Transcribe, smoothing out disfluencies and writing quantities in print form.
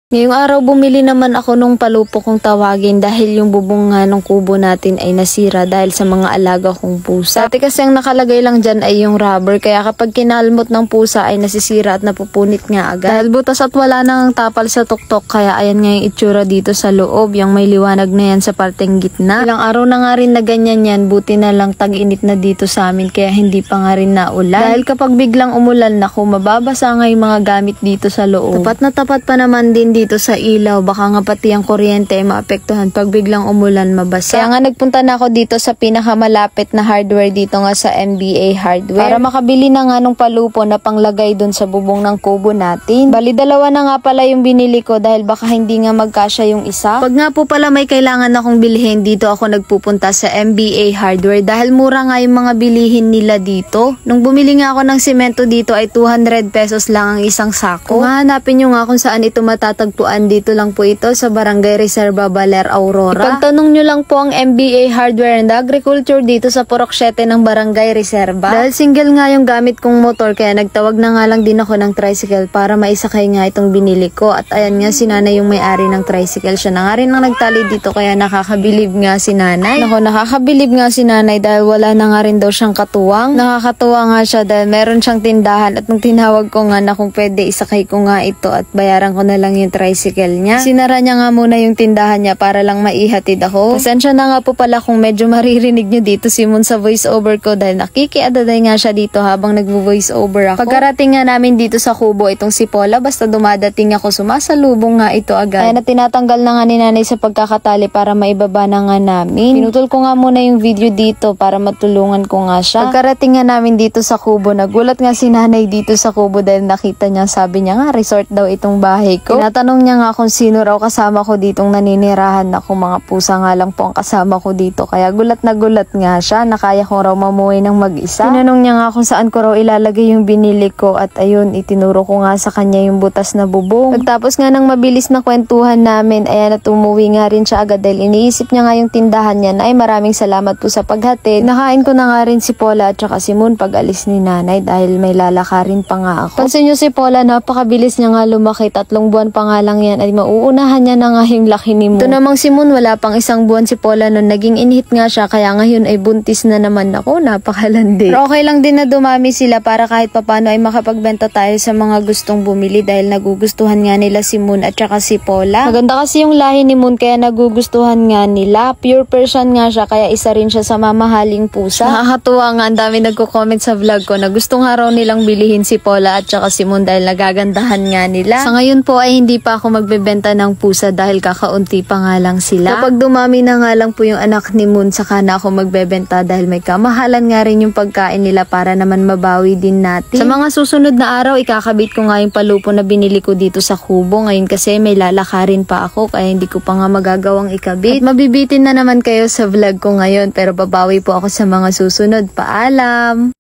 Ngayong araw bumili naman ako nung palupo kong tawagin dahil yung bubong nga ng kubo natin ay nasira dahil sa mga alaga kong pusa. Dati kasi ang nakalagay lang dyan ay yung rubber kaya kapag kinalmot ng pusa ay nasisira at napupunit nga agad. Dahil butas at wala nang tapal sa tuktok kaya ayan nga yung itsura dito sa loob, yung may liwanag na yan sa parteng gitna. Ilang araw na nga rin na ganyan yan, buti na lang tag-init na dito sa amin kaya hindi pa nga rin naulan. Dahil kapag biglang umulan naku, mababasa nga yung mga gamit dito sa loob. Tapat na tapat pa naman din dito sa ilaw, baka nga pati ang kuryente ay maapektuhan pag biglang umulan mabasa. Kaya nga nagpunta na ako dito sa pinakamalapit na hardware dito nga sa MBA Hardware para makabili na nga nung palupo na panglagay dun sa bubong ng kubo natin. Bali dalawa na nga pala yung binili ko dahil baka hindi nga magkasya yung isa. Pag nga po pala may kailangan akong bilhin, dito ako nagpupunta sa MBA Hardware dahil mura nga yung mga bilihin nila dito. Nung bumili nga ako ng semento dito ay 200 pesos lang ang isang sako. Kung hahanapin nyo nga kung saan ito matatagpuan, dito lang po ito sa Barangay Reserva, Baler, Aurora. Ipagtanong nyo lang po ang MBA Hardware and Agriculture dito sa Purok 7 ng Barangay Reserva. Dahil single nga yung gamit kong motor kaya nagtawag na nga lang din ako ng tricycle para maisakay nga itong binili ko. At ayan nga si nanay yung may-ari ng tricycle. Siya na nga rin ang nagtali dito kaya nakakabilib nga si nanay. Nako, nakakabilib nga si nanay dahil wala na nga rin daw siyang katuwang. Nakakatuwa nga siya dahil meron siyang tindahan at nung tinawag ko nga na kung pwede isakay ko nga ito at bayaran ko na lang yung tricycle niya. Sinara niya nga muna yung tindahan niya para lang maihatid ako. Pasensya na nga po pala kung medyo maririnig nyo dito si Moon sa voice over ko dahil nakikiadaday nga siya dito habang nagvo-voice over ako. Pagkarating nga namin dito sa kubo itong si Paula, basta dumadating ako sumasalubong nga ito agad. Kaya na tinatanggal na nga ni nanay sa pagkakatali para maibaba na nga namin. Pinutol ko nga muna yung video dito para matulungan ko nga siya. Pagkarating nga namin dito sa kubo, nagulat nga si nanay dito sa kubo dahil nakita niya, sabi niya nga resort daw itong bahay ko. Tinatanong niya nga kung sino raw kasama ko ditong naninirahan ako, mga pusa nga lang po ang kasama ko dito kaya gulat na gulat nga siya na kaya ko raw mamuhay ng mag-isa. Tinanong niya nga kung saan ko raw ilalagay yung binili ko at ayun, itinuro ko nga sa kanya yung butas na bubong. Pagtapos nga ng mabilis na kwentuhan namin, ayan at umuwi nga rin siya agad dahil iniisip niya nga yung tindahan niya na ay maraming salamat po sa paghatid. Nakain ko na nga rin si Paula at saka si Moon pag alis ni nanay dahil may lalakarin pa nga ako. Pansin niyo si Paula, napakabilis niya nga lumaki, 3 buwan pa nga lang yan ay mauunahan niya na nga yung laki ni Moon. Ito namang si Moon, wala pang 1 buwan si Paula nun, naging inhit nga siya kaya ngayon ay buntis na naman ako, napakalandi. Pero okay lang din na dumami sila para kahit papano ay makapagbenta tayo sa mga gustong bumili dahil nagugustuhan nga nila si Moon at saka si Paula. Maganda kasi yung lahi ni Moon kaya nagugustuhan nga nila. Pure Persian nga siya kaya isa rin siya sa mamahaling pusa. Nakakatuwa nga, ang dami nagko-comment sa vlog ko na gustong araw nilang bilihin si Paula at saka si Moon dahil nagagandahan nga nila. Sa ngayon po ay hindi pa ako magbebenta ng pusa dahil kakaunti pa nga lang sila. Kapag dumami na nga lang po yung anak ni Moon, saka na ako magbebenta dahil may kamahalan nga rin yung pagkain nila para naman mabawi din natin. Sa mga susunod na araw, ikakabit ko nga yung palupo na binili ko dito sa kubo. Ngayon kasi may lalakarin pa ako kaya hindi ko pa nga magagawang ikabit. At mabibitin na naman kayo sa vlog ko ngayon pero babawi po ako sa mga susunod. Paalam!